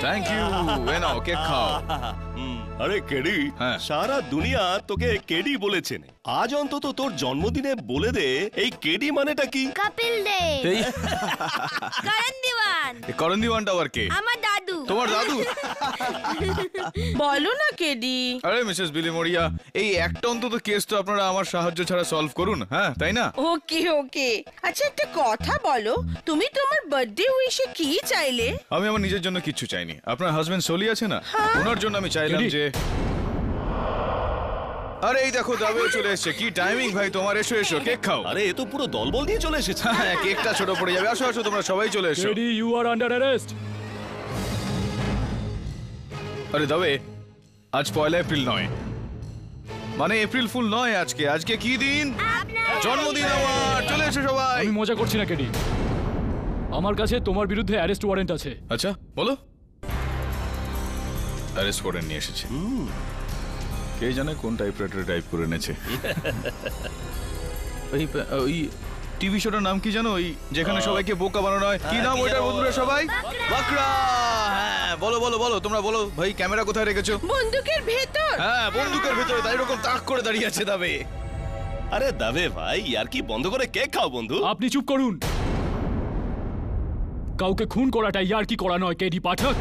Thank you. এ নাও cake খাও। আরে কেডি, হ্যাঁ। সারা দুনিয়া তোকে কেডি বলেছেন, আজ অন্তত তোর জন্মদিনে বলে দে এই কেডি মানেটা কি। কপিল দেব, এই করণ দিওয়ান, করণ দিওয়ানটা আবার কে? আমার দাদু। তোমার দাদু? বলো না কেডি। আরে মিসেস বিলি মরিয়া, এই একটা অন্তত কেস তো আপনারা আমার সাহায্য ছাড়া সলভ করুন, হ্যাঁ তাই না? ওকে ওকে, আচ্ছা একটা কথা বলো, তুমি তোমার বার্থডে উইশে কি চাইলে? আমি আমার নিজের জন্য কিচ্ছু চাইনি। আপনার হাজবেন্ড সোলি আছে না, ওনার জন্য আমি চাইলাম যে, আরে এই দেখো দাবে চলে এসেছে। কি টাইমিং ভাই তোমার, এসো এসো কেক খাও। আরে এ তো পুরো দলবল নিয়ে চলে এসেছে। হ্যাঁ কেকটা ছোট পড়ে যাবে। আসো আসো তোমরা সবাই চলে এসো। Teddy, you are under arrest. আরে দাবে, আজ 1 এপ্রিল নয়, মানে এপ্রিল ফুল নয় আজকে। আজকে কি দিন? জন্মদিন আমার। চলে এসো সবাই। আমি মজা করছি না কেডি, আমার কাছে তোমার বিরুদ্ধে অ্যারেস্ট ওয়ারেন্ট আছে। আচ্ছা বলো। অ্যারেস্ট ওয়ারেন্ট নিয়ে এসেছে। কে জানে কোন টাইপরাইটারে টাইপ করে এনেছে। ওই টিভি শোটার নাম কি জানো? ওই যেখানে সবাইকে বোকা বানানো হয়, কি নাম ওইটার বন্ধুরা সবাই? বাকরা। হ্যাঁ বলো বলো বলো, তোমরা বলো ভাই। ক্যামেরা কোথায় রেখেছো? বন্দুকের ভেতর। হ্যাঁ বন্দুকের ভেতরে। তাই এরকম তাক করে দাঁড়িয়ে আছে দাবে। আরে দাবে ভাই, আর কি বন্ধ করে কেক খাও বন্ধু। আপনি চুপ করুন। কাউকে খুন করাটা ইয়ার কি করা নয় কেডি পাঠক।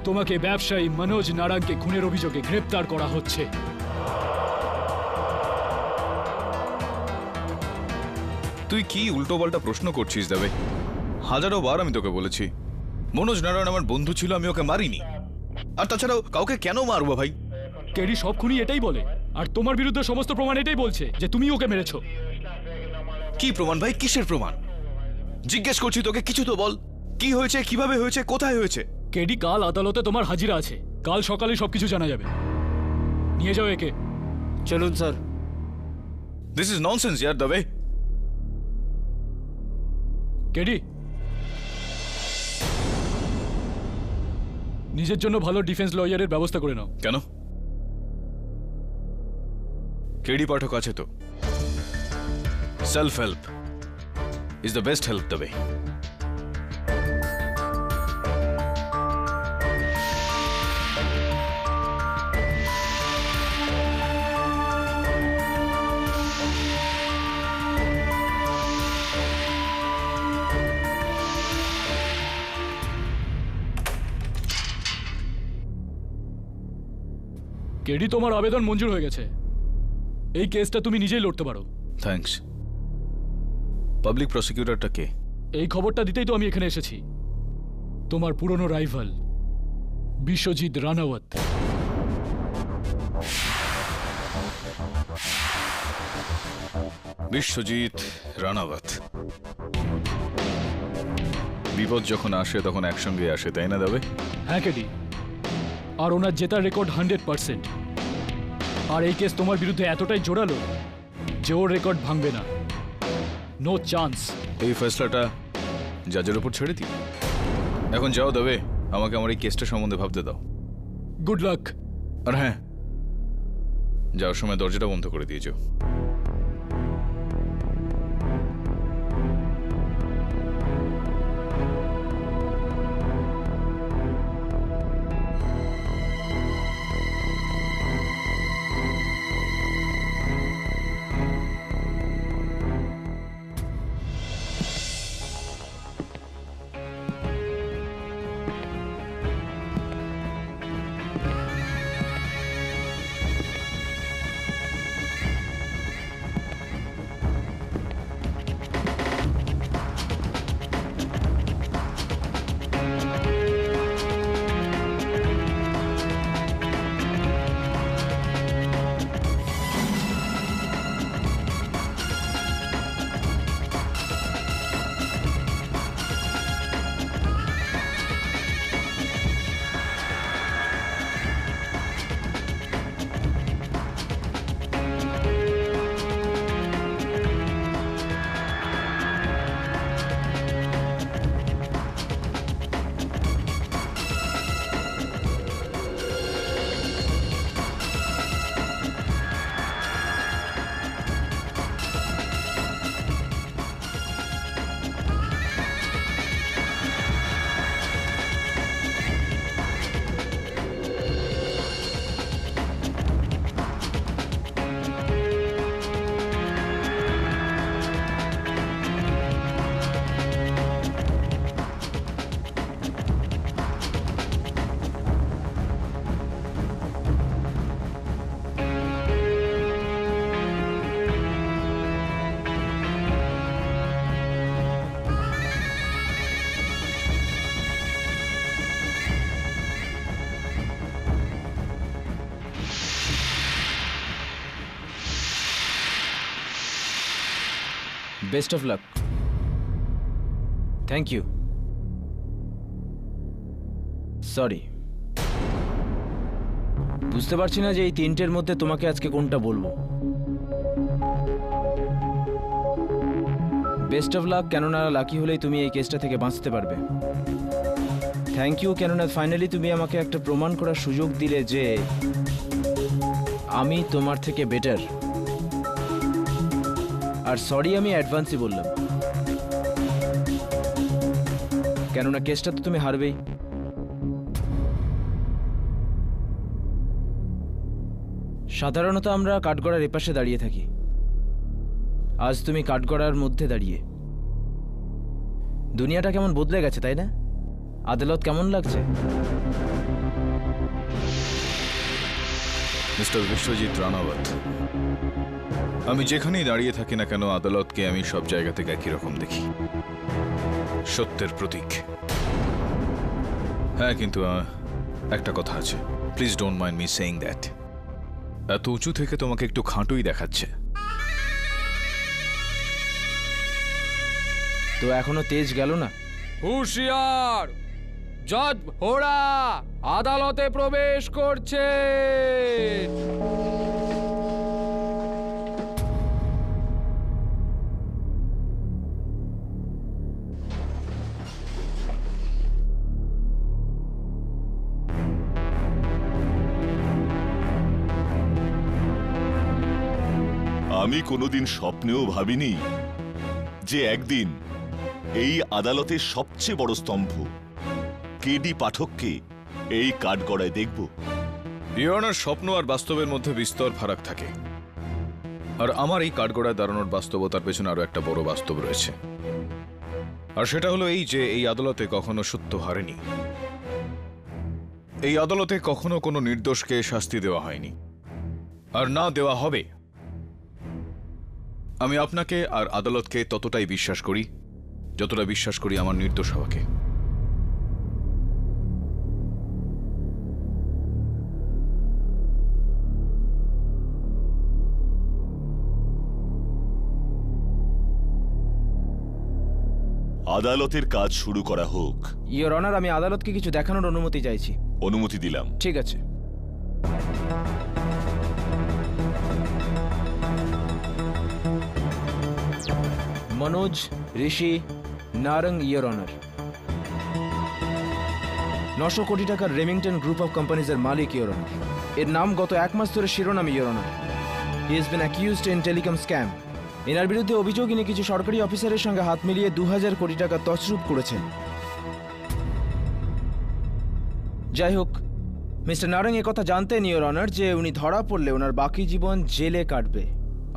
তোমাকে ব্যবসায়ী মনোজ নারায়ণকে খুনের অভিযোগে গ্রেপ্তার করা হচ্ছে। তুই কি উল্টো পাল্টা প্রশ্ন করছিস দাবে? হাজারো বার আমি তোকে বলেছি মনোজ নারায়ণ আমার বন্ধু ছিল, আমি ওকে মারিনি। আর তাছাড়াও কাউকে কেন মারবো ভাই? কেডি সব খুনি এটাই বলে, আর তোমার বিরুদ্ধে সমস্ত প্রমাণ এটাই বলছে যে তুমি ওকে মেরেছো। কি প্রমাণ ভাই? কিসের প্রমাণ? জিজ্ঞেস করছি তোকে, কিছু তো বল। কি হয়েছে, কিভাবে হয়েছে, কোথায় হয়েছে? কেডি কাল আদালতে তোমার হাজিরা আছে, কাল সকালে সবকিছু জানা যাবে। নিয়ে যাও একে। চলুন স্যার। দিস ইজ ননসেন্স ইয়ার দাবে। কেডি, নিজের জন্য ভালো ডিফেন্স লয়ারের ব্যবস্থা করে নাও। কেন? কেডি পাঠক আছে তো। Self help is the best help দাবে। কেডি, তোমার আবেদন মঞ্জুর হয়ে গেছে। এই কেসটা তুমি নিজেই লড়তে পারো। থ্যাঙ্কস। পাবলিক প্রসিকিউটরটা কে? এই খবরটা দিতেই তো আমি এখানে এসেছি। তোমার পুরনো রাইভাল বিশ্বজিৎ রানাওয়াত। বিশ্বজিৎ রানাওয়াত। বিপদ যখন আসে তখন একসঙ্গে আসে, তাই না দাবে? হ্যাঁ কেডি, আর ওনার জেতার রেকর্ড 100%। আর এই কেস তোমার বিরুদ্ধে এতটাই জোরালো যে ওর রেকর্ড ভাঙবে না। No chance. এই ফেসলাটা জাজের উপর ছেড়ে দিই। এখন যাও দাবে, আমাকে আমার এই কেসটা সম্বন্ধে ভাবতে দাও। Good luck. আর হ্যাঁ, যাওয়ার সময় দরজাটা বন্ধ করে দিয়েছো। Best of luck. Thank you. Sorry, বুঝতে পারছি না যে এই তিনটের মধ্যে তোমাকে আজকে কোনটা বলবো। বেস্ট অফ লাক, কেননা লাকি হলেই তুমি এই কেসটা থেকে বাঁচতে পারবে। থ্যাংক ইউ, কেননা ফাইনালি তুমি আমাকে একটা প্রমাণ করার সুযোগ দিলে যে আমি তোমার থেকে বেটার। আর সরি আমি অ্যাডভান্সই বললাম, কেননা কেসটা তো তুমি হারবেই। সাধারণত আমরা কাঠগড়ার এপাশে দাঁড়িয়ে থাকি, আজ তুমি কাঠগড়ার মধ্যে দাঁড়িয়ে। দুনিয়াটা কেমন বদলে গেছে তাই না? আদালত কেমন লাগছে? মিস্টার বিশ্বজিৎ রানাওয়াত, আমি যেখানেই দাঁড়িয়ে থাকি না কেন আদালতকে আমি সব জায়গা থেকে একই রকম দেখি, সত্যের প্রতীক। হ্যাঁ, কিন্তু একটা কথা আছে, please don't mind me saying that. এত উঁচু থেকে তোমাকে একটু খাঁটুই দেখাচ্ছে। তো এখনো তেজ গেল না? হুঁশিয়ার, জজ ভোড়া আদালতে প্রবেশ করছে। আমি কোনোদিন স্বপ্নেও ভাবিনি যে একদিন এই আদালতের সবচেয়ে বড় স্তম্ভ কেডি পাঠককে এই কাঠগড়ায় দেখব। ইয়নার স্বপ্ন আর বাস্তবের মধ্যে বিস্তর ফারাক থাকে, আর আমার এই কাঠগড়ায় দাঁড়ানোর বাস্তবতার পেছনে আরো একটা বড় বাস্তব রয়েছে, আর সেটা হলো এই যে এই আদালতে কখনো সত্য হারেনি। এই আদালতে কখনো কোনো নির্দোষকে শাস্তি দেওয়া হয়নি, আর না দেওয়া হবে। আমি আপনাকে আর আদালতকে ততটাই বিশ্বাস করি যতটা বিশ্বাস করি আমার নির্দোষ হওয়াকে। আদালতের কাজ শুরু করা হোক। ইওর অনার, আমি আদালতকে কিছু দেখানোর অনুমতি চাইছি। অনুমতি দিলাম। ঠিক আছে। মনোজ, ঋষি, নারং, ইওর অনার, 900 কোটি টাকার রেমিংটন গ্রুপ অফ কোম্পানিজের মালিক ইওর অনার। এর নাম গত 1 মাস ধরে শিরোনাম your honour. He has been accused in telecom scam. এনার বিরুদ্ধে অভিযোগ ইনি কিছু সরকারি অফিসারের সঙ্গে হাত মিলিয়ে 2000 কোটি টাকা তছরূপ করেছেন। যাই হোক, মিস্টার নারং কথা জানতেন ইওর অনার যে উনি ধরা পড়লে ওনার বাকি জীবন জেলে কাটবে।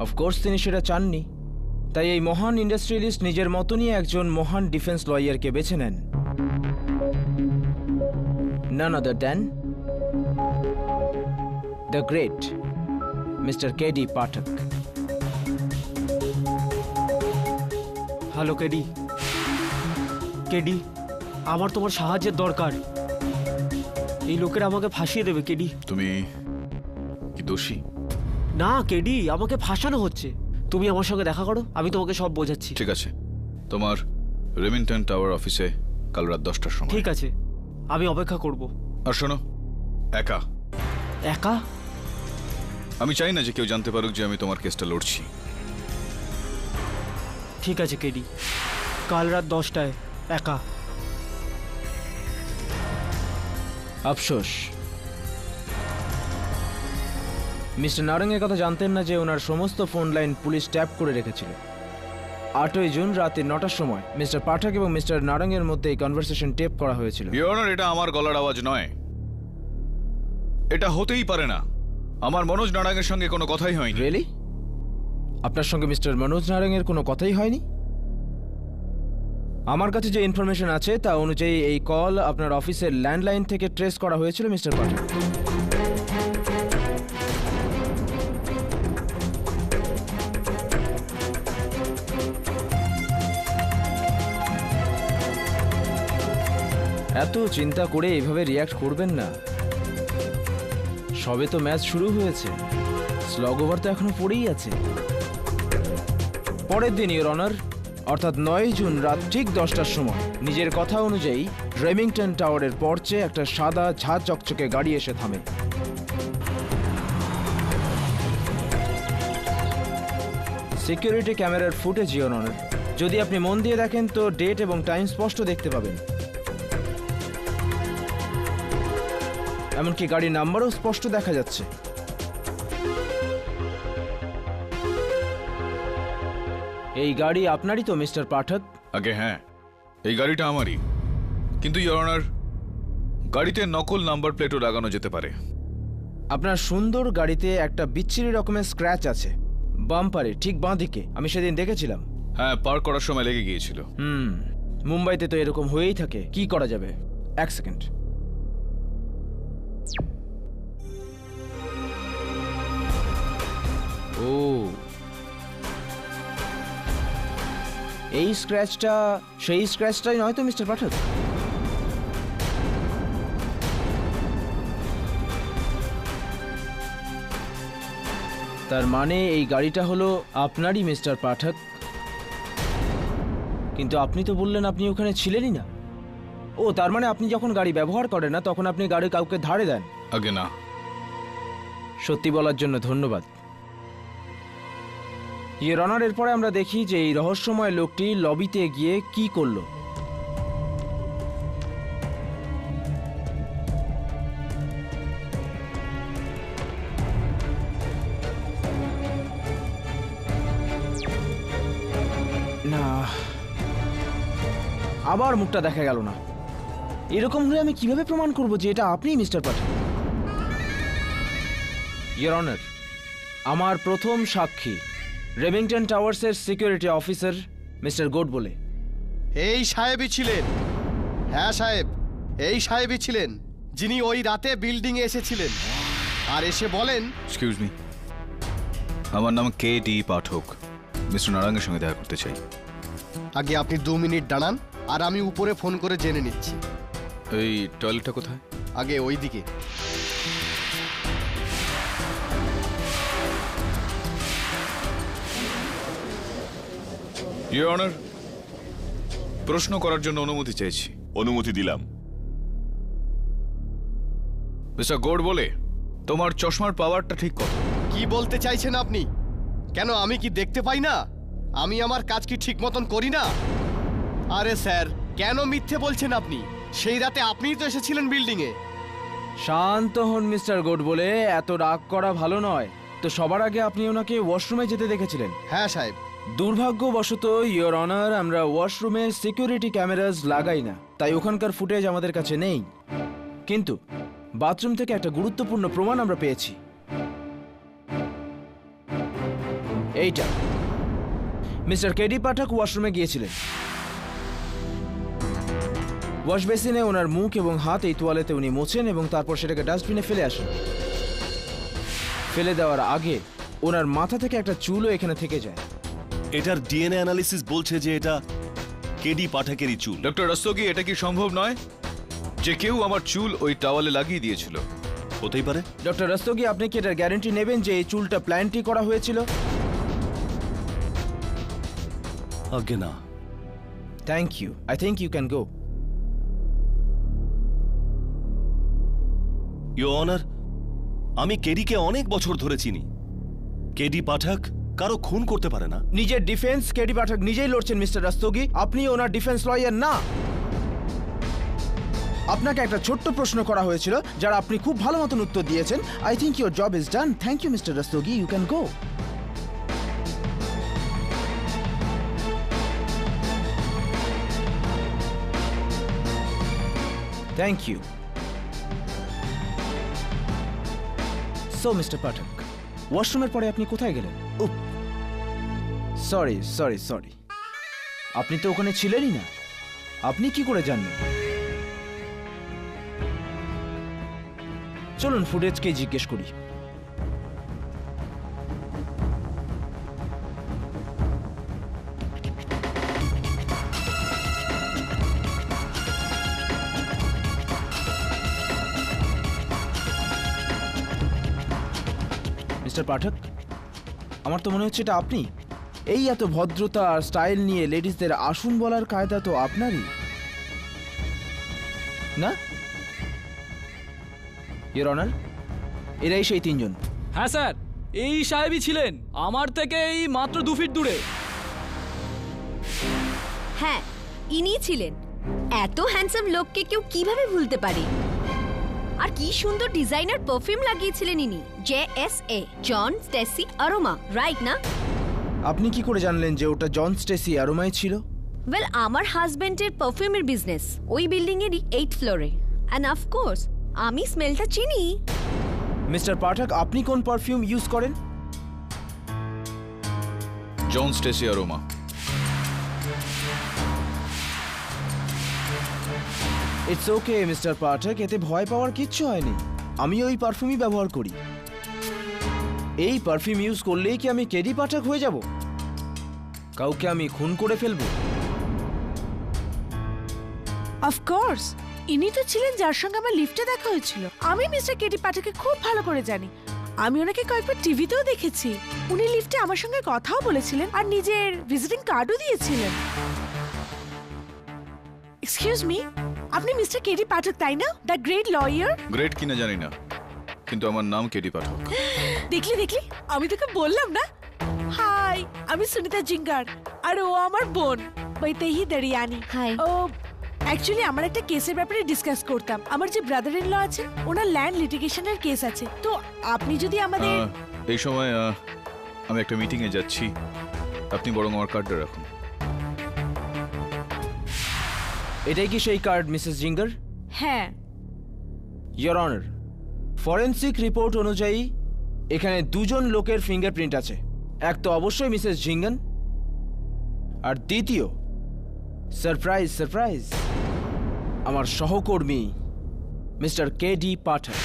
অফকোর্স তিনি সেটা চাননি, তাই এই মহান ইন্ডাস্ট্রিয়ালিস্ট নিজের মতনই একজন মহান ডিফেন্স লয়ারকে বেছে নেন। none other than the great Mr. K.D. Pathak. Hello KD. KD, আমার তোমার সাহায্যের দরকার। এই লোকেরা আমাকে ফাঁসিয়ে দেবে কেডি। তুমি কি দোষী? না কেডি, আমাকে ফাঁসানো হচ্ছে। তুমি আমার সঙ্গে দেখা করো, আমি তোমাকে সব বোঝাচ্ছি। ঠিক আছে, তোমার রেমিংটন টাওয়ার অফিসে কাল রাত 10টার সময়। ঠিক আছে, আমি অপেক্ষা করব। আর শোনো, একা একা? আমি চাই না যে কেউ জানতে পারুক যে আমি তোমার কেসটা লড়ছি। ঠিক আছে কেডি, কাল রাত 10টায় একা। আফসোস, মিস্টার নারং কথা জানতেন না যে ওনার সমস্ত ফোন লাইন পুলিশ ট্যাপ করে রেখেছিল। 8ই জুন রাতে 9টার সময় মিস্টার পাঠক এবং মিস্টার নারং এর মধ্যে এই কনভারসেশন টেপ করা হয়েছিল। ইওর অনার, এটা আমার গলার আওয়াজ নয়। এটা হতেই পারে না। আমার মনোজ নারায়ণের সঙ্গে কোনো কথাই হয়নি। রিয়েলি? আপনার সঙ্গে মিস্টার মনোজ নারং এর কোনো কথাই হয়নি? আমার কাছে যে ইনফরমেশন আছে তা অনুযায়ী এই কল আপনার অফিসের ল্যান্ডলাইন থেকে ট্রেস করা হয়েছিল মিস্টার পাঠক। এত চিন্তা করে এইভাবে রিয়াক্ট করবেন না। সবে তো ম্যাচ শুরু হয়েছে, স্লগ ওভার তো এখনো পড়েই আছে। পরের দিন ইওর অনার, অর্থাৎ 9 জুন রাত ঠিক 10টার সময় নিজের কথা অনুযায়ী রেমিংটন টাওয়ারের পর্চে একটা সাদা ঝাঁ চকচকে গাড়ি এসে থামে। সিকিউরিটি ক্যামেরার ফুটেজ ইওর অনার, যদি আপনি মন দিয়ে দেখেন তো ডেট এবং টাইম স্পষ্ট দেখতে পাবেন। এমনকি গাড়ির নাম্বারও স্পষ্ট দেখা যাচ্ছে। এই গাড়ি আপনারই তো মিস্টার পাঠক? আগে হ্যাঁ, এই গাড়িটা আমারই, কিন্তু ইওর অনার গাড়িতে নকল নাম্বার প্লেটও লাগানো যেতে পারে। আপনার সুন্দর গাড়িতে একটা বিচ্ছিরি রকমের স্ক্র্যাচ আছে বাম্পারে ঠিক বাঁ দিকে, আমি সেদিন দেখেছিলাম। হ্যাঁ, পার্ক করার সময় লেগে গিয়েছিল। মুম্বাইতে তো এরকম হয়েই থাকে, কি করা যাবে। এক সেকেন্ড। ও, এই স্ক্র্যাচটা সেই স্ক্র্যাচটাই নয় তো মিস্টার পাঠক? তার মানে এই গাড়িটা হলো আপনারই মিস্টার পাঠক। কিন্তু আপনি তো বললেন আপনি ওখানে ছিলেনই না। ও, তার মানে আপনি যখন গাড়ি ব্যবহার করেন না তখন আপনি গাড়ি কাউকে ধারে দেন? আগে না। সত্যি বলার জন্য ধন্যবাদ ইওর অনার। এরপরে আমরা দেখি যে এই রহস্যময় লোকটি লবিতে গিয়ে কি করলো। না, আবার মুখটা দেখা গেল না। এরকম হলে আমি কিভাবে প্রমাণ করব যে এটা আপনিই মিস্টার পাঠক? ইওর অনার, আমার প্রথম সাক্ষী রেমিংটন টাওয়ার্সের সিকিউরিটি অফিসার মিস্টার গোড বলে। এই সাহেবই ছিলেন। হ্যাঁ সাহেব, এই সাহেবই ছিলেন যিনি ওই রাতে বিল্ডিংয়ে এসেছিলেন আর এসে বলেন। এক্সকিউজ মি, আমার নাম KD পাঠক, মিস্টার নারায়ণের সঙ্গে দেখা করতে চাই। আগে আপনি 2 মিনিট দাঁড়ান আর আমি উপরে ফোন করে জেনে নিচ্ছি। এই টয়লেটটা কোথায়? আগে ওই দিকে। ইওর অনার, প্রশ্ন করার জন্য অনুমতি চাইছি। অনুমতি দিলাম। মিস্টার গোড বলে, তোমার চশমার পাওয়ারটা ঠিক কত? কি বলতে চাইছেন আপনি? কেন আমি কি দেখতে পাই না? আমি আমার কাজ কি ঠিক মতন করি না? আরে স্যার, কেন মিথ্যে বলছেন আপনি? সেই রাতে আপনিই তো এসেছিলেন বিল্ডিংয়ে। শান্ত হন মিস্টার গোড বলে, এত রাগ করা ভালো নয়। তো সবার আগে আপনি ওনাকে ওয়াশরুমে যেতে দেখেছিলেন? হ্যাঁ সাহেব। দুর্ভাগ্যবশত ইওর অনার, আমরা ওয়াশরুমে সিকিউরিটি ক্যামেরাস লাগাই না, তাই ওখানকার ফুটেজ আমাদের কাছে নেই। কিন্তু বাথরুম থেকে একটা গুরুত্বপূর্ণ প্রমাণ আমরা পেয়েছি। এইটা, মিস্টার KD পাঠক ওয়াশরুমে গিয়েছিলেন। ওয়াশ বেসিনে ওনার মুখ এবং হাত এই তোয়ালেতে উনি মোছেন এবং তারপর সেটাকে ডাস্টবিনে ফেলে আসেন। ফেলে দেওয়ার আগে ওনার মাথা থেকে একটা চুলও এখানে থেকে যায়। এটার DNA অ্যানালিসিস বলছে যে এটা KD পাঠকেরই চুল। ডক্টর রস্তোগি, এটা কি সম্ভব নয় যে কেউ আমার চুল ওই টাওয়ালে লাগিয়ে দিয়েছিল? হতেই পারে। ডক্টর রস্তোগি, আপনি কি এটার গ্যারান্টি নেবেন যে এই চুলটা প্ল্যান্টই করা হয়েছিল? আগে না। Thank you, I think you can go. Your honour, আমি KD-কে অনেক বছর ধরে চিনি। KD পাঠক কারো খুন করতে পারে না। নিজের ডিফেন্স KD পাঠক নিজেই লড়ছেন মিস্টার রস্তোগি, আপনি ওনার ডিফেন্স লয়ার না। আপনাকে একটা ছোট্ট প্রশ্ন করা হয়েছিল যার আপনি খুব ভালো মতন উত্তর দিয়েছেন। I think your job is done. Thank you mister Rastogi, you can go. Thank you. So mister Pathak, ওয়াশরুমের পরে আপনি কোথায় গেলেন? সরি সরি সরি, আপনি তো ওখানে ছিলেনই না। আপনি কি করে জানলেন? চলুন ফুটেজকে জিজ্ঞেস করি। মিস্টার পাঠক, আমার তো মনে হচ্ছে এটা আপনি। এই এত ভদ্রতা আর স্টাইল নিয়ে লেডিসদের আসুন বলার কায়দা তো আপনারই, না ইওর অনার? এরাই সেই তিনজন। হ্যাঁ স্যার, এই সাহেবই ছিলেন, আমার থেকে এই মাত্র 2 ফিট দূরে। হ্যাঁ, ইনি ছিলেন। এত হ্যান্ডসাম লোককে কেউ কিভাবে ভুলতে পারে? আর কি সুন্দর ডিজাইনার পারফিউম লাগিয়েছিলেন ইনি, JSA, জন স্টেসি অ্যারোমা, রাইট না? আপনি কি করে জানলেন যে ওটা জন স্টেসি অ্যারোমায় ছিল? ওয়েল, আমার হাজবেন্ডের পারফিউমের বিজনেস ওই বিল্ডিং এরই 8th ফ্লোরে, অ্যান্ড অফকোর্স আমি স্মেলটা চিনি। মিস্টার পাঠক, আপনি কোন পারফিউম ইউজ করেন? John Stacy aroma. It's okay mister Pathak, এতে ভয় পাওয়ার কিচ্ছু হয়নি। আমি ওই পারফিউমই ব্যবহার করি। এই পারফিউম ইউজ করলেই কি আমি কেডি পাঠক হয়ে যাব? কাউকে আমি খুন করে ফেলবো? অফকোর্স, ইনি তো ছিলেন যার সঙ্গে আমার লিফটে দেখা হয়েছিল। আমি মিস্টার কেডি পাঠককে খুব ভালো করে জানি। আমি ওনাকে কয়েকবার টিভিতেও দেখেছি। উনি লিফটে আমার সঙ্গে কথাও বলেছিলেন আর নিজের ভিজিটিং কার্ডও দিয়েছিলেন। এক্সকিউজ মি, আপনি মিস্টার কেডি পাঠক তাই না? The great lawyer? গ্রেট কিনা জানি না, কিন্তু আমার নাম কেডি পাঠক। দেখলি দেখলি, আমি তোকে বললাম না। হাই, আমি সুনিতা জিঙ্গার আর ও আমার বোন বৈতেহি দরিয়ানি। Hi. ও অ্যাকচুয়ালি আমার একটা কেসের ব্যাপারে ডিসকাস করতাম। আমার যে ব্রাদার ইন ল আছে, ওনার ল্যান্ড লিটিগেশনের কেস আছে। তো আপনি যদি আমাদের এই সময় আমি একটা মিটিংয়ে যাচ্ছি, আপনি বরং আমার কার্ডটা রাখুন। এটাই কি সেই কার্ড মিসেস জিঙ্গার? হ্যাঁ, ইওর অনার, ফরেনসিক রিপোর্ট অনুযায়ী এখানে দুজন লোকের ফিঙ্গারপ্রিন্ট আছে। এক তো অবশ্যই মিসেস জিঙ্গন, আর দ্বিতীয় সারপ্রাইজ সারপ্রাইজ আমার সহকর্মী mister KD Pathak.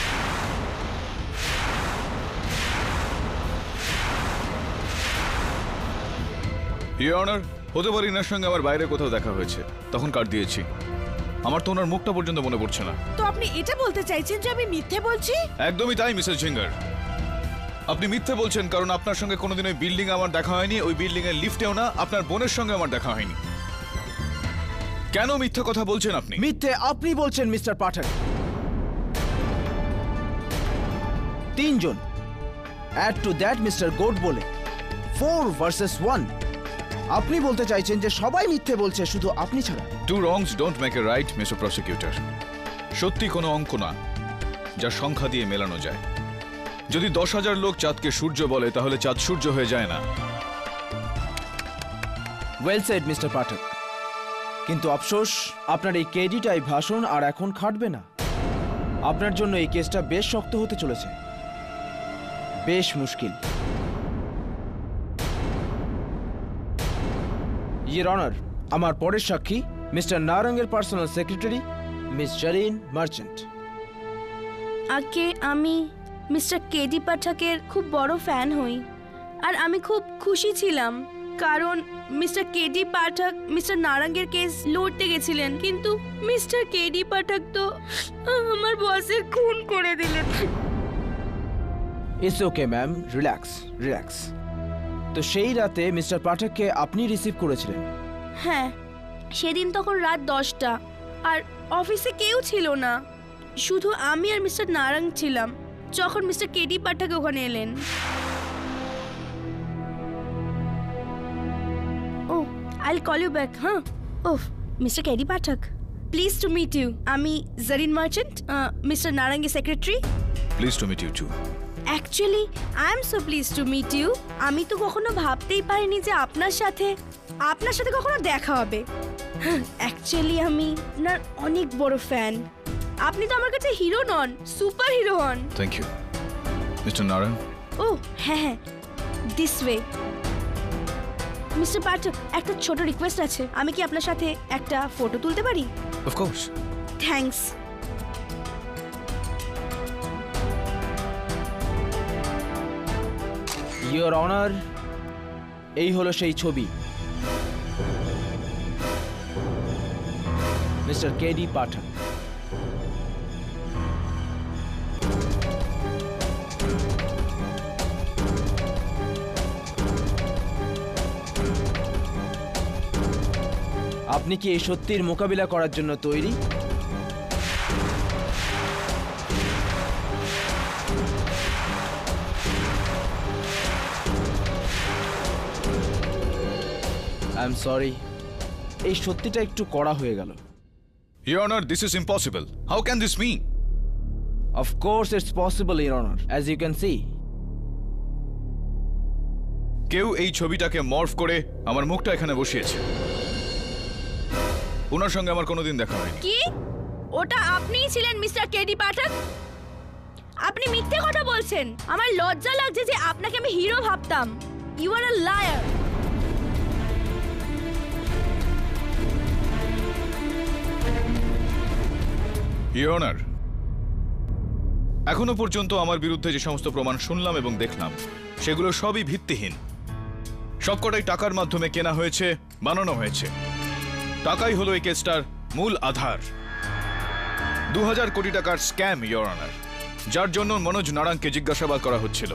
Your honour, হতে পারে ইনার সঙ্গে আমার বাইরে কোথাও দেখা হয়েছে, তখন কার্ড দিয়েছি। আমার তো ওনার মুখটা পর্যন্ত মনে পড়ছে না। তো আপনি এটা বলতে চাইছেন যে আমি মিথ্যে বলছি? একদমই তাই মিসেস জিঙ্গার, আপনি মিথ্যে বলছেন, কারণ আপনার সঙ্গে কোনোদিন ওই বিল্ডিং আমার দেখা হয়নি, ওই বিল্ডিং এর লিফটেও না, আপনার বোনের সঙ্গে আমার দেখা হয়নি। কেন মিথ্যে কথা বলছেন আপনি? মিথ্যে আপনি বলছেন মিস্টার পাঠক। তিনজন, অ্যাড টু দ্যাট মিস্টার গোড বলে 4 ভার্সেস 1। আপনি বলতে চাইছেন যে সবাই মিথ্যে বলছে, শুধু আপনি ছাড়া। Two wrongs don't make a right, mister prosecutor. সত্যি কোনো অঙ্ক না যা সংখ্যা দিয়ে মেলানো যায়। যদি 10,000 লোক চাঁদকে সূর্য বলে, তাহলে চাঁদ সূর্য হয়ে যায় না। ওয়েল সেড মিস্টার পাঠক, কিন্তু আফসোস আপনার এই কেডি টাইপ ভাষণ আর এখন খাটবে না। আপনার জন্য এই কেসটা বেশ শক্ত হতে চলেছে, বেশ মুশকিল। ইয়ের অনার, আমার পরের সাক্ষী মিস্টার নারঙ্গের personal secretary miss Zarine Merchant. আগে আমি মিস্টার কেডি পাঠকের খুব বড় ফ্যান হই, আর আমি খুব খুশি ছিলাম কারণ মিস্টার কেডি পাঠক মিস্টার নারঙ্গের কেস লড়তে গেছিলেন, কিন্তু মিস্টার কেডি পাঠক তো আমার বসের খুন করে দিলেন। It's okay ma'am, relax relax. তো সেই রাতে মিস্টার পাঠককে আপনি রিসিভ করেছিলেন? হ্যাঁ, সেদিন তখন রাত 10টা, আর অফিসে কেউ ছিল না, শুধু আমি আর মিস্টার নারঙ্গ ছিলাম যখন মিস্টার কেডি পাঠক ওখানে এলেন। ও, আইল কল ইউ ব্যাক। হ্যাঁ, oh mister KD Pathak, please to meet you. আমি জারিন মার্চেন্ট, মিস্টার নারঙ্গের secretary. Please to meet you too. Actually I am so please to meet you. আমি তো কখনো ভাবতেই পারিনি যে আপনার সাথে কখনো দেখা হবে। অ্যাকচুয়ালি আমি আপনার অনেক বড় ফ্যান। আপনি তো আমার কাছে হিরো নন, সুপার হিরো হন। Thank you mister Narayan. ও হ্যাঁ হ্যাঁ, দিস ওয়ে। মিস্টার পাঠক, একটা ছোট রিকোয়েস্ট আছে। আমি কি আপনার সাথে একটা ফটো তুলতে পারি? Of course. Thanks. Your honour, এই হলো সেই ছবি, মিস্টার কেডি পাঠক। আপনি কি এই সত্যির মোকাবিলা করার জন্য তৈরি? আই এম সরি, এই সত্যিটা একটু কড়া হয়ে গেল। Your honour, this is impossible. How can this be? Of course it's possible, Your Honor, as you can see. কেউ এই ছবিটাকে মর্ফ করে আমার মুখটা এখানে বসিয়েছে। ওনার সঙ্গে আমার কোনোদিন দেখা হয়নি। কি ওটা আপনিই ছিলেন মিস্টার কেডি পাঠক? আপনি মিথ্যে কথা বলছেন। আমার লজ্জা লাগছে যে আপনাকে আমি হিরো ভাবতাম। You are a liar. Your honour, এখনো পর্যন্ত আমার বিরুদ্ধে যে সমস্ত প্রমাণ শুনলাম এবং দেখলাম সেগুলো সবই ভিত্তিহীন। সবকটাই টাকার মাধ্যমে কেনা হয়েছে, বানানো হয়েছে। টাকাই হলো এই কেসটার মূল আধার। 2000 কোটি টাকার স্ক্যাম, ইওর অনার, যার জন্য মনোজ নারাঙ্গকে জিজ্ঞাসাবাদ করা হচ্ছিল।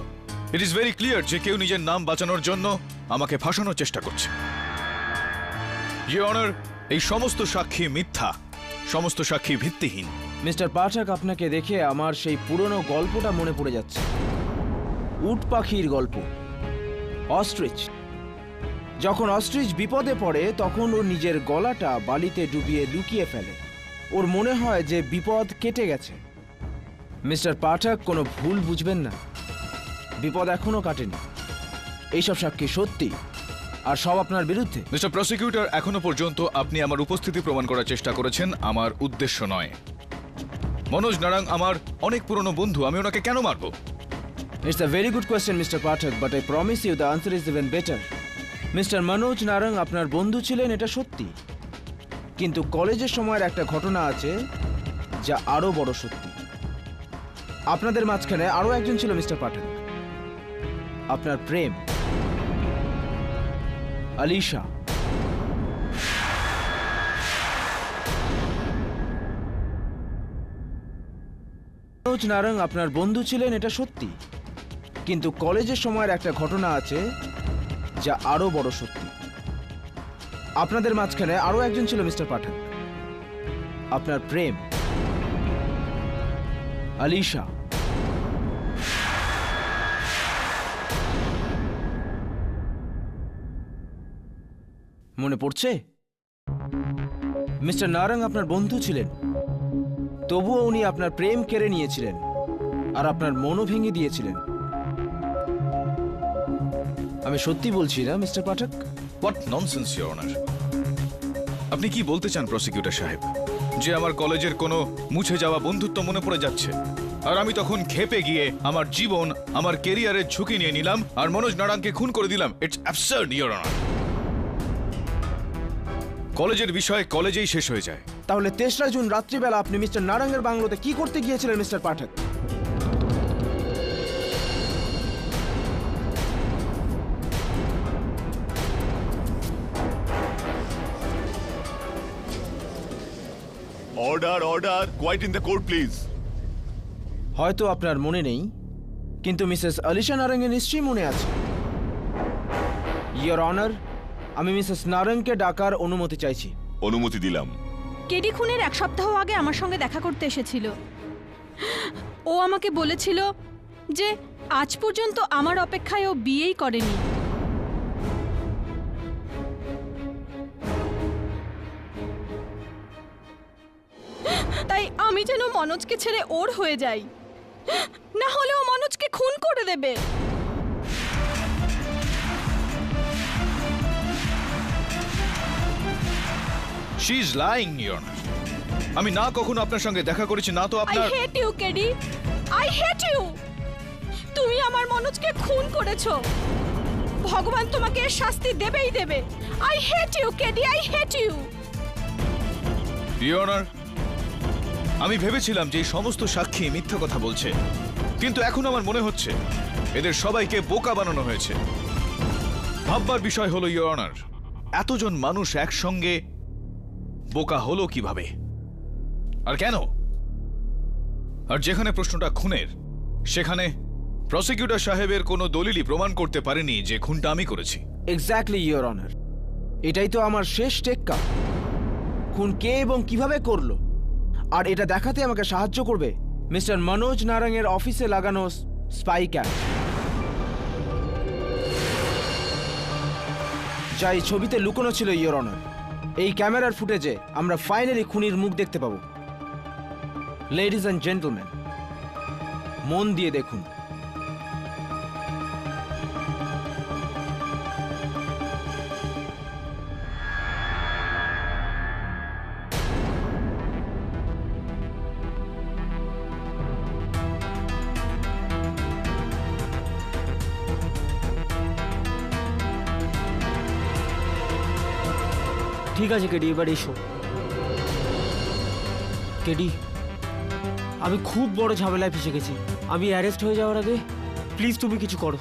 ইট ইজ ভেরি ক্লিয়ার যে কেউ নিজের নাম বাঁচানোর জন্য আমাকে ফাঁসানোর চেষ্টা করছে। ইওর অনার, এই সমস্ত সাক্ষী মিথ্যা, সমস্ত সাক্ষী ভিত্তিহীন। মিস্টার পাঠক, আপনাকে দেখে আমার সেই পুরনো গল্পটা মনে পড়ে যাচ্ছে। উট পাখির গল্প, অস্ট্রিচ। যখন অস্ট্রিচ বিপদে পড়ে তখন ও নিজের গলাটা বালিতে ডুবিয়ে লুকিয়ে ফেলে। ওর মনে হয় যে বিপদ কেটে গেছে। মিস্টার পাঠক, কোনো ভুল বুঝবেন না, বিপদ এখনো কাটেনি। এইসব সাক্ষী সত্যি, আর সব আপনার বিরুদ্ধে। মিস্টার প্রসিকিউটর, এখনো পর্যন্ত আপনি আমার উপস্থিতি প্রমাণ করার চেষ্টা করেছেন, আমার উদ্দেশ্য নয়। মনোজ নারাং আমার অনেক পুরনো বন্ধু, আমি ওনাকে কেন মারব? It's a very good question, Mr. Pathak, but I promise you the answer is even better. Mister Manoj Narang আপনার বন্ধু ছিলেন, এটা সত্যি। কিন্তু কলেজের সময়ের একটা ঘটনা আছে যা আরো বড় সত্যি। আপনাদের মাঝখানে আরো একজন ছিল মিস্টার পাঠক, আপনার প্রেম, আলিশা। মনোজ নারাং আপনার বন্ধু ছিলেন, এটা সত্যি। কিন্তু কলেজের সময়ের একটা ঘটনা আছে যা আরো বড় সত্যি। আপনাদের মাঝখানে আরো একজন ছিল মিস্টার পাঠক, আপনার প্রেম, আলিশা। মনে পড়ছে? মিস্টার নারাং আপনার বন্ধু ছিলেন, তবুও উনি আপনার প্রেম কেড়ে নিয়েছিলেন আর আপনার মনও ভেঙে দিয়েছিলেন। আমি সত্যি বলছি না mister Pathak? What nonsense, your honour. আপনি কি বলতে চান প্রসিকিউটর সাহেব, যে আমার কলেজের কোনো মুছে যাওয়া বন্ধুত্ব মনে পড়ে যাচ্ছে, আর আমি তখন ক্ষেপে গিয়ে আমার জীবন, আমার কেরিয়ারের ঝুঁকি নিয়ে নিলাম আর মনোজ নারাংকে খুন করে দিলাম? It's absurd, your honour. কলেজের বিষয় কলেজেই শেষ হয়ে যায়। তাহলে 3রা জুন রাত্রিবেলা আপনি মিস্টার নারাঙ্গের বাংলোতে কি করতে গিয়েছিলেন mister Pathak? Order, order, quiet in the court please. হয়তো আপনার মনে নেই, কিন্তু মিসেস আলিশা নারাঙ্গের নিশ্চয়ই মনে আছে। ইয়োর অনার, আমি মিসেস নারাঙ্গকে ডাকার অনুমতি চাইছি। অনুমতি দিলাম। কেডি খুনের 1 সপ্তাহ আগে আমার সঙ্গে দেখা করতে এসেছিল। ও আমাকে বলেছিল যে আজ পর্যন্ত আমার অপেক্ষায় ও বিয়েই করেনি। তাই আমি যেন মনোজকে ছেড়ে ওর হয়ে যাই, না হলে ও মনোজকে খুন করে দেবে। She is lying, your honour. আমি না কখনো আপনার সঙ্গে দেখা করেছি, না তো আই আপনার। Hate you KD, I hate you. তুমি আমার মনোজকে খুন করেছো, ভগবান তোমাকে এর শাস্তি দেবেই দেবে। I hate you KD, I hate you. Your honour, আমি ভেবেছিলাম যে এই সমস্ত সাক্ষী মিথ্যা কথা বলছে, কিন্তু এখন আমার মনে হচ্ছে এদের সবাইকে বোকা বানানো হয়েছে। ভাববার বিষয় হলো ইওর অনার, এতজন মানুষ একসঙ্গে বোকা হলো কিভাবে আর কেন? আর যেখানে প্রশ্নটা খুনের, সেখানে প্রসিকিউটর সাহেবের কোনো দলিলই প্রমাণ করতে পারেনি যে খুনটা আমি করেছি। এক্স্যাক্টলি ইয়োর অনার, এটাই তো আমার শেষ টেক্কা। খুন কে এবং কিভাবে করলো, আর এটা দেখাতে আমাকে সাহায্য করবে মিস্টার মনোজ নারাঙ্গের অফিসে লাগানো স্পাই ক্যাম, যা এই ছবিতে লুকোনো ছিল ইওর অনার। এই ক্যামেরার ফুটেজে আমরা ফাইনালি খুনির মুখ দেখতে পাবো। লেডিজ অ্যান্ড জেন্টলম্যান, মন দিয়ে দেখুন। ঠিক আছে কেডি, এবার এসো। কেডি, আমি খুব বড় ঝামেলায় ফেসে গেছি। আমি অ্যারেস্ট হয়ে যাওয়ার আগে প্লিজ তুমি কিছু করো।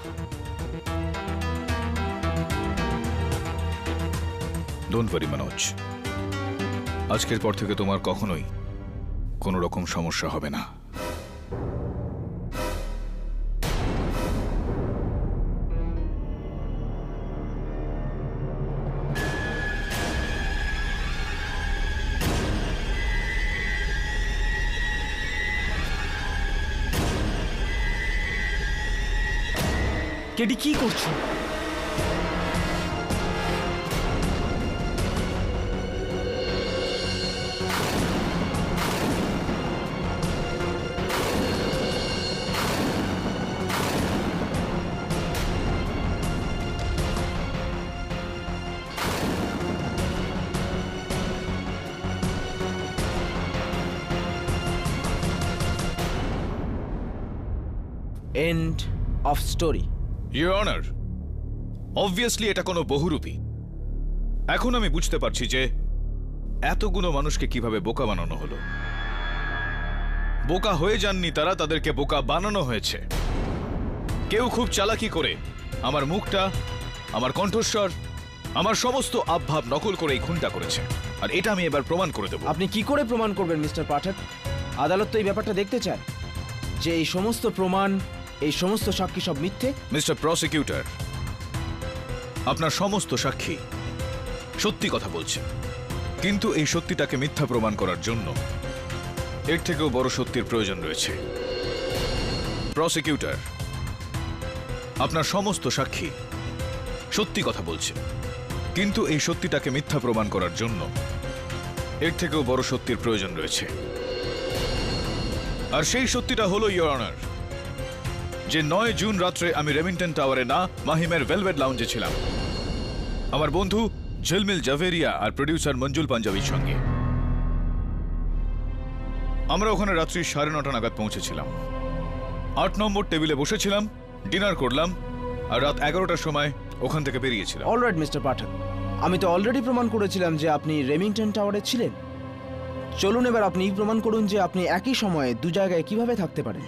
ডোন্ট ওয়ারি মনোজ, আজকের পর থেকে তোমার কখনোই কোনো রকম সমস্যা হবে না। কেডি কি করছো? End of story. Your honour, obviously এটা কোনো বহুরূপী। এখন আমি বুঝতে পারছি যে এতগুলো মানুষকে কিভাবে বোকা বানানো হলো। বোকা হয়ে যাননি তারা, তাদেরকে বোকা বানানো হয়েছে। কেউ খুব চালাকি করে আমার মুখটা, আমার কণ্ঠস্বর, আমার সমস্ত আবভাব নকল করে এই খুনটা করেছে, আর এটা আমি এবার প্রমাণ করে দেব। আপনি কি করে প্রমাণ করবেন মিস্টার পাঠক? আদালত তো এই ব্যাপারটা দেখতে চায় যে এই সমস্ত প্রমাণ, এই সমস্ত সাক্ষী সব মিথ্যে। মিস্টার প্রসিকিউটর, আপনার সমস্ত সাক্ষী সত্যি কথা বলছে, কিন্তু এই সত্যিটাকে মিথ্যা প্রমাণ করার জন্য এর থেকেও বড় সত্যির প্রয়োজন রয়েছে। প্রসিকিউটর, আপনার সমস্ত সাক্ষী সত্যি কথা বলছে, কিন্তু এই সত্যিটাকে মিথ্যা প্রমাণ করার জন্য এর থেকেও বড় সত্যির প্রয়োজন রয়েছে। আর সেই সত্যিটা হলো ইওর অনার যে 9 জুন রাত্রে আমি রেমিংটন টাওয়ারে না, মাহিমের ভেলভেট লাউঞ্জে ছিলাম আমার বন্ধু ঝিলমিল জাভেরিয়া আর প্রডিউসার মঞ্জুল পাঞ্জাবির সঙ্গে। আমরা ওখানে রাত্রি 9:30 নাগাদ পৌঁছেছিলাম। 8 নম্বর টেবিলে বসেছিলাম, ডিনার করলাম, আর রাত 11টার সময় ওখান থেকে বেরিয়েছিলাম। অলরাইট মিস্টার পাঠক, আমি তো অলরেডি প্রমাণ করেছিলাম যে আপনি রেমিংটন টাওয়ারে ছিলেন। চলুন এবার আপনি প্রমাণ করুন যে আপনি একই সময়ে দু জায়গায় কিভাবে থাকতে পারেন।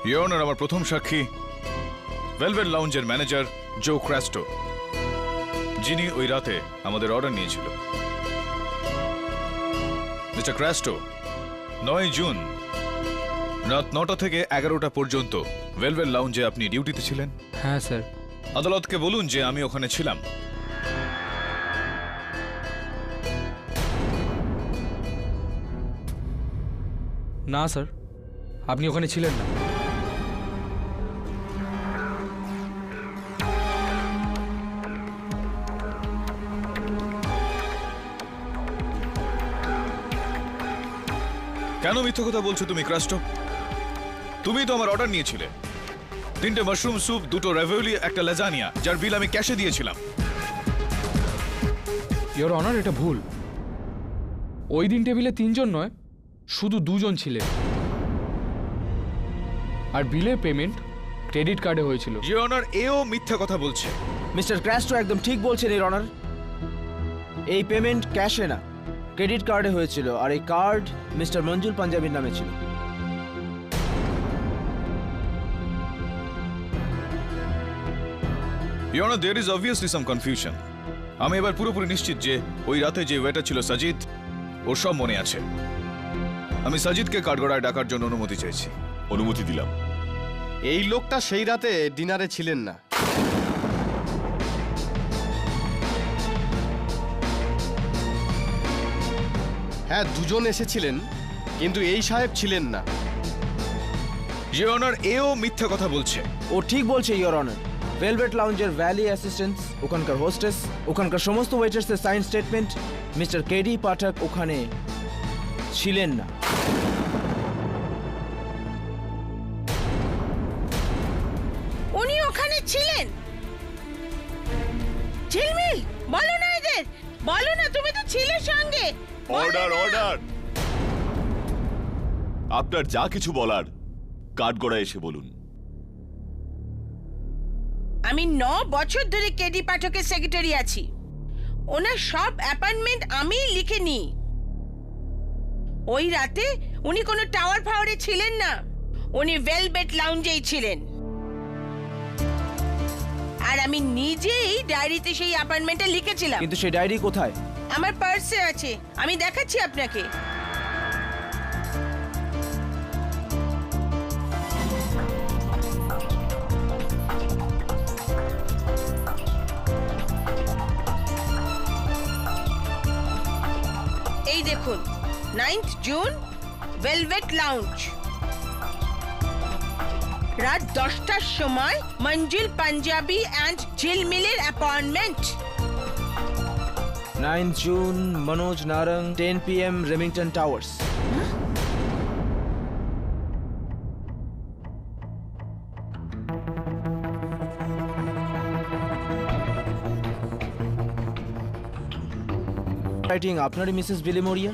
ইওর অনার, আমার প্রথম সাক্ষী ভেলভেট লাউঞ্জের ম্যানেজার জো ক্রাস্টো, যিনি ওই রাতে আমাদের অর্ডার নিয়েছিল। মিস্টার ক্রাস্টো, 9 জুন রাত 9টা থেকে 11টা পর্যন্ত ভেলভেট লাউঞ্জে আপনি ডিউটিতে ছিলেন? হ্যাঁ স্যার। আদালতকে বলুন যে আমি ওখানে ছিলাম। না স্যার, আপনি ওখানে ছিলেন না। কেন মিথ্যে কথা বলছো তুমি ক্রাস্টো? তুমি তো আমার অর্ডার নিয়েছিলে 3টে মাশরুম স্যুপ, 2টো রেভিওলি, একটা ল্যাজানিয়া, যার বিল আমি ক্যাশে দিয়েছিলাম। ইওর অনার, এটা ভুল। ওই দিন টেবিলে 3 জন নয়, শুধু 2 জন ছিলেন, আর বিলের পেমেন্ট ক্রেডিট কার্ডে হয়েছিল। ইওর অনার, এও মিথ্যা কথা বলছে। মিস্টার ক্রাস্টো একদম ঠিক বলছেন ইওর অনার। এই পেমেন্ট ক্যাশে না, ক্রেডিট কার্ডে হয়েছিল, আর এই কার্ড মিস্টার মঞ্জুল পাঞ্জাবির নামে ছিল। Your honour, there is obviously some confusion. আমি এবার পুরোপুরি নিশ্চিত যে ওই রাতে যে ওয়েটার ছিল সাজিদ, ওর সব মনে আছে। আমি সাজিদকে কাঠগড়ায় ডাকার জন্য অনুমতি চাইছি। অনুমতি দিলাম। এই লোকটা সেই রাতে ডিনারে ছিলেন না। হ্যাঁ, দুজন এসেছিলেন, কিন্তু এই সাহেব ছিলেন না। ইওর অনার, এও মিথ্যা কথা বলছে। ও ঠিক বলছে ইওর অনার। ভেলভেট লাউঞ্জের ভ্যালি অ্যাসিস্ট্যান্টস, ওখানকার হোস্টেস, ওখানকার সমস্ত ওয়েটার্সের sign statement, mister KD Pathak ওখানে ছিলেন না। উনি ওখানে ছিলেন? ঝিলমিল, বলো না এদের, বলো না, তুমি তো ছিলে সঙ্গে। Order, order. আপনার যা কিছু বলার কাঠগড়ায় এসে বলুন। আমি 9 বছর ধরে কেডি পাঠকের সেক্রেটারি আছি। ওনার সব অ্যাপয়েন্টমেন্ট আমি লিখে নিই। ওই রাতে উনি কোনো টাওয়ার ফাওয়ারে ছিলেন না, উনি ভেলভেট লাউঞ্জেই ছিলেন। আর আমি নিজেই ডায়েরিতে সেই অ্যাপয়েন্টমেন্টটা লিখেছিলাম। কিন্তু সেই ডায়েরি কোথায়? আমার পার্সে আছে, আমি দেখাচ্ছি আপনাকে। এই দেখুন, 9th জুন, ভেলভেট লাউঞ্জ, রাত 10টার সময় মঞ্জুল পাঞ্জাবি অ্যান্ড ঝিলমিলের appointment. 9 June, Manoj Narang, 10 PM, Remington Towers. Writing আপনারই মিসেস বিলিমোরিয়া?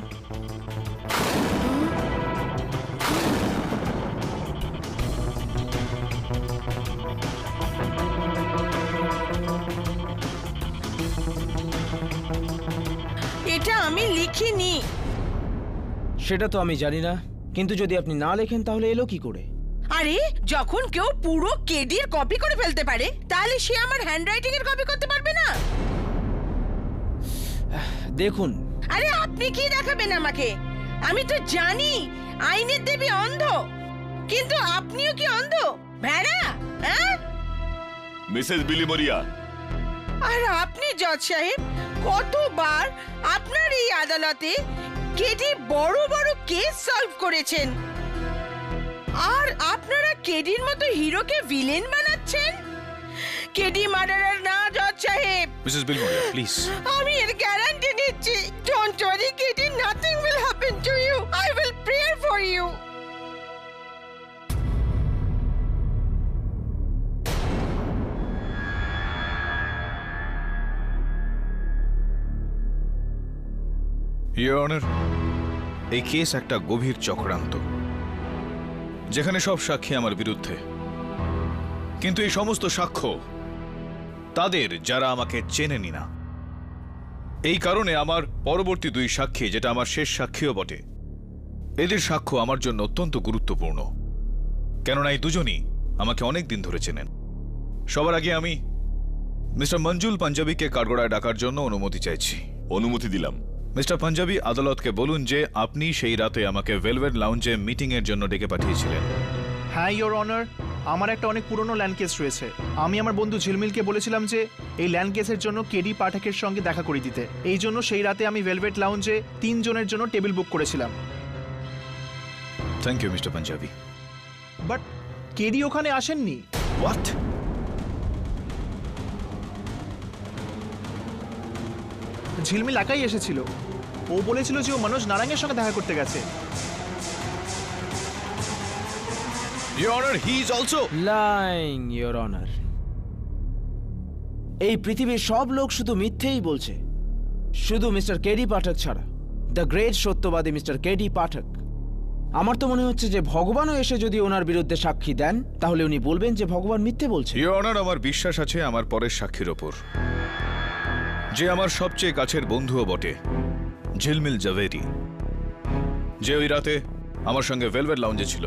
এটা আমি লিখিনি। সেটা তো আমি জানি না, কিন্তু যদি আপনি না লেখেন তাহলে এলো কি করে? আরে, যখন কেউ পুরো কেডির কপি করে ফেলতে পারে, তাহলে সে আমার হ্যান্ডরাইটিং এর কপি করতে পারবে না? দেখুন। আরে, আপনি কি দেখাবেন আমাকে? আমি তো জানি আইনের দেবী অন্ধ, কিন্তু আপনিও কি অন্ধ, ভেড়া? হ্যাঁ, মিসেস বিলিমোরিয়া। আর আপনি জজ সাহেব, কতবার আপনার এই আদালতে কেডি বড় বড় কেস সলভ করেছেন, আর আপনারা কেডির মতো হিরোকে ভিলেন বানাচ্ছেন? কেডি মার্ডারার না জজ সাহেব। Mrs Bilimoria, please. আমি এর গ্যারান্টি দিচ্ছি। Don't worry KD, nothing will happen to you. I will pray for you. Your honour, এই কেস একটা গভীর চক্রান্ত, যেখানে সব সাক্ষী আমার বিরুদ্ধে, কিন্তু এই সমস্ত সাক্ষ্য তাদের যারা আমাকে চেনেনি না। এই কারণে আমার পরবর্তী 2 সাক্ষী, যেটা আমার শেষ সাক্ষীও বটে, এদের সাক্ষ্য আমার জন্য অত্যন্ত গুরুত্বপূর্ণ, কেননা এই দুজনই আমাকে অনেক দিন ধরে চেনেন। সবার আগে আমি মিস্টার মঞ্জুল পাঞ্জাবিকে কাঠগড়ায় ডাকার জন্য অনুমতি চাইছি। অনুমতি দিলাম। মিস্টার পাঞ্জাবি, আদালতকে বলুন যে আপনি সেই রাতে আমাকে ভেলভেট লাউঞ্জে মিটিং এর জন্য ডেকে পাঠিয়েছিলেন। হ্যাঁ ইওর অনার, আমার একটা অনেক পুরনো ল্যান্ড কেস রয়েছে। আমি আমার বন্ধু ঝিলমিলকে বলেছিলাম যে এই ল্যান্ড কেসের জন্য কেডি পাঠকের সঙ্গে দেখা করে দিতে। এই জন্য সেই রাতে আমি ভেলভেট লাউঞ্জে 3 জনের জন্য টেবিল বুক করেছিলাম। Thank you mister Punjabi. But KD ওখানে আসেননি। হোয়াট? ঝিলমিল একাই এসেছিল। ও বলেছিল যে ও মনোজ নারাঙ্গের সঙ্গে দেখা করতে গেছে। Your Honor, he is also lying, Your Honor. এই পৃথিবীর সব লোক শুধু মিথ্যেই বলছে, শুধু মিস্টার কেডি পাঠক ছাড়া। দ্য গ্রেট সত্যবাদী মিস্টার কেডি পাঠক। আমার তো মনে হচ্ছে যে ভগবানও এসে যদি ওনার বিরুদ্ধে সাক্ষী দেন, তাহলে উনি বলবেন যে ভগবান মিথ্যে বলছে। Your Honor, আমার বিশ্বাস আছে আমার পরের সাক্ষীর ওপর, যে আমার সবচেয়ে কাছের বন্ধুও বটে, ঝিলমিল জাভেরি, যে ওই রাতে আমার সঙ্গে ভেলভেট লাউঞ্জে ছিল।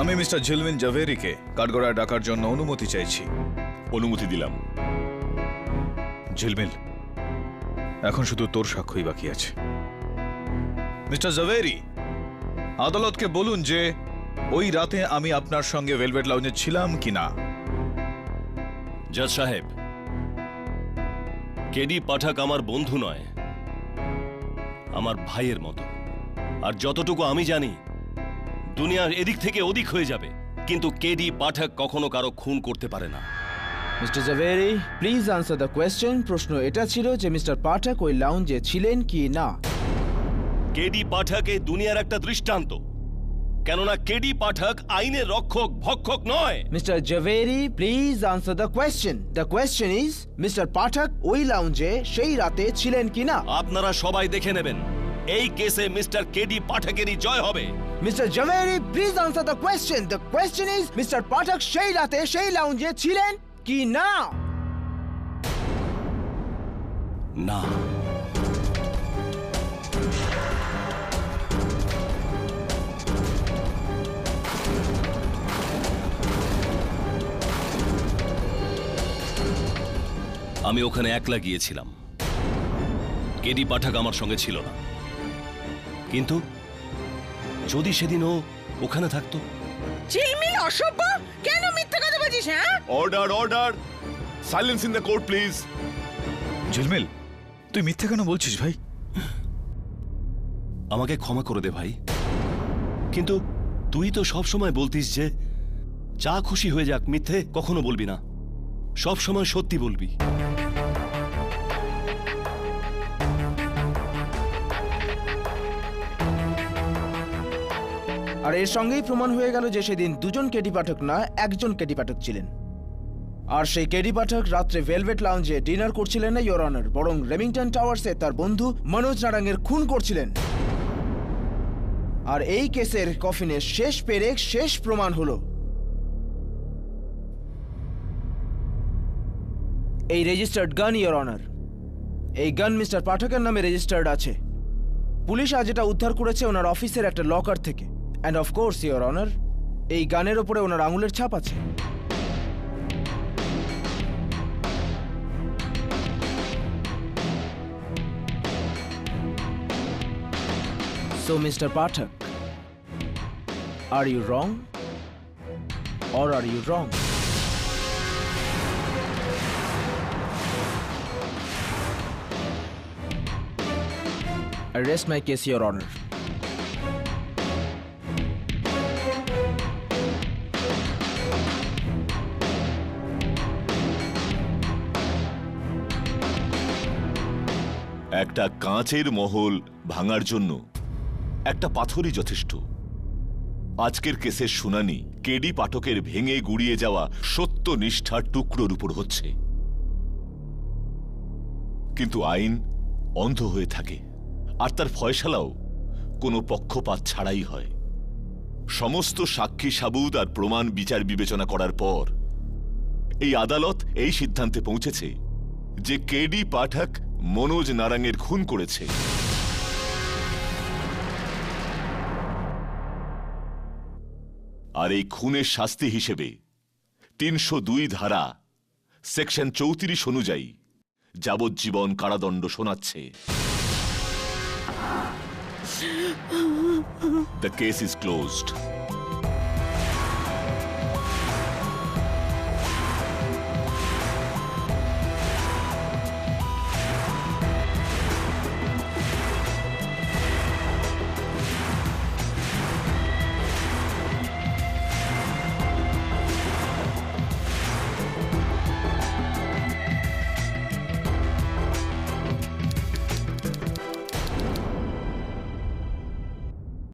আমি মিস্টার ঝিলমিল জাভেরিকে কাঠগড়ায় ডাকার জন্য অনুমতি চাইছি। অনুমতি দিলাম। ঝিলমিল, এখন শুধু তোর সাক্ষ্যই বাকি আছে। মিস্টার জাভেরি, আদালতকে বলুন যে ওই রাতে আমি আপনার সঙ্গে ভেলভেট লাউঞ্জে ছিলাম কিনা। জজ সাহেব, কেডি পাঠক আমার বন্ধু নয়, আমার ভাইয়ের মতো। আর যতটুকু আমি জানি, দুনিয়ার এদিক থেকে ওদিক হয়ে যাবে, কিন্তু কেডি পাঠক কখনো কারো খুন করতে পারে না। Mister Javeri, please answer the question. প্রশ্ন এটা ছিল যে মিস্টার পাঠক ওই লাউঞ্জে ছিলেন কি না। কেডি পাঠক এই দুনিয়ার একটা দৃষ্টান্ত, কেননা কেডি পাঠক আইনের রক্ষক ভক্ষক নয়। Mister Javeri, please answer the question. The question is mister Pathak ওই লাউঞ্জে সেই রাতে ছিলেন কি না। আপনারা সবাই দেখে নেবেন, এই কেসে মিস্টার কেডি পাঠকেরই জয় হবে। Mister Javeri, please answer the question. The question is mister Pathak সেই রাতে সেই লাউঞ্জে ছিলেন কি না। না। আমি ওখানে একলা গিয়েছিলাম, কেডি পাঠক আমার সঙ্গে ছিল না। কিন্তু যদি সেদিন ও ওখানে থাকতো। ঝিলমিল অসভ্য, কেন মিথ্যে কথা বলছিস? হ্যাঁ, order order, silence in the court please. ঝিলমিল, তুই মিথ্যে কেন বলছিস ভাই? আমাকে ক্ষমা করে দে ভাই, কিন্তু তুই তো সব সময় বলতিস যে যা খুশি হয়ে যাক, মিথ্যে কখনো বলবি না, সব সময় সত্যি বলবি। আর এর সঙ্গেই প্রমাণ হয়ে গেল যে সেদিন দুজন কেডি পাঠক না, একজন কেডি পাঠক ছিলেন। আর সেই কেডি পাঠক রাত্রে ভেলভেট লাউঞ্জে ডিনার করছিলেন না ইয়োর অনার, বরং রেমিংটন টাওয়ার্সে তার বন্ধু মনোজ নারাঙ্গের খুন করছিলেন। আর এই কেসের কফিনের শেষ পেরেক, শেষ প্রমাণ হলো এই রেজিস্টার্ড গান ইয়োর অনার। এই গান মিস্টার পাঠকের নামে রেজিস্টার্ড আছে। পুলিশ আজ এটা উদ্ধার করেছে ওনার অফিসের একটা লকার থেকে। And of course your honour, এই গানের ওপরে ওনার আঙুলের ছাপ আছে। So, Mr. Pathak, are you wrong or are you wrong? I rest my case, Your Honor. একটা কাঁচের মহল ভাঙার জন্য একটা পাথরই যথেষ্ট। আজকের কেসের শুনানি কেডি পাঠকের ভেঙে গুড়িয়ে যাওয়া সত্যনিষ্ঠার টুকরোর উপর হচ্ছে, কিন্তু আইন অন্ধ হয়ে থাকে আর তার ফয়সালাও কোনো পক্ষপাত ছাড়াই হয়। সমস্ত সাক্ষী সাবুত আর প্রমাণ বিচার বিবেচনা করার পর এই আদালত এই সিদ্ধান্তে পৌঁছেছে যে কেডি পাঠক মনোজ নারাঙ্গের খুন করেছে। আর এই খুনের শাস্তি হিসেবে ৩০২ ধারা সেকশন ৩৪ অনুযায়ী যাবজ্জীবন কারাদণ্ড শোনাচ্ছে। The case is closed.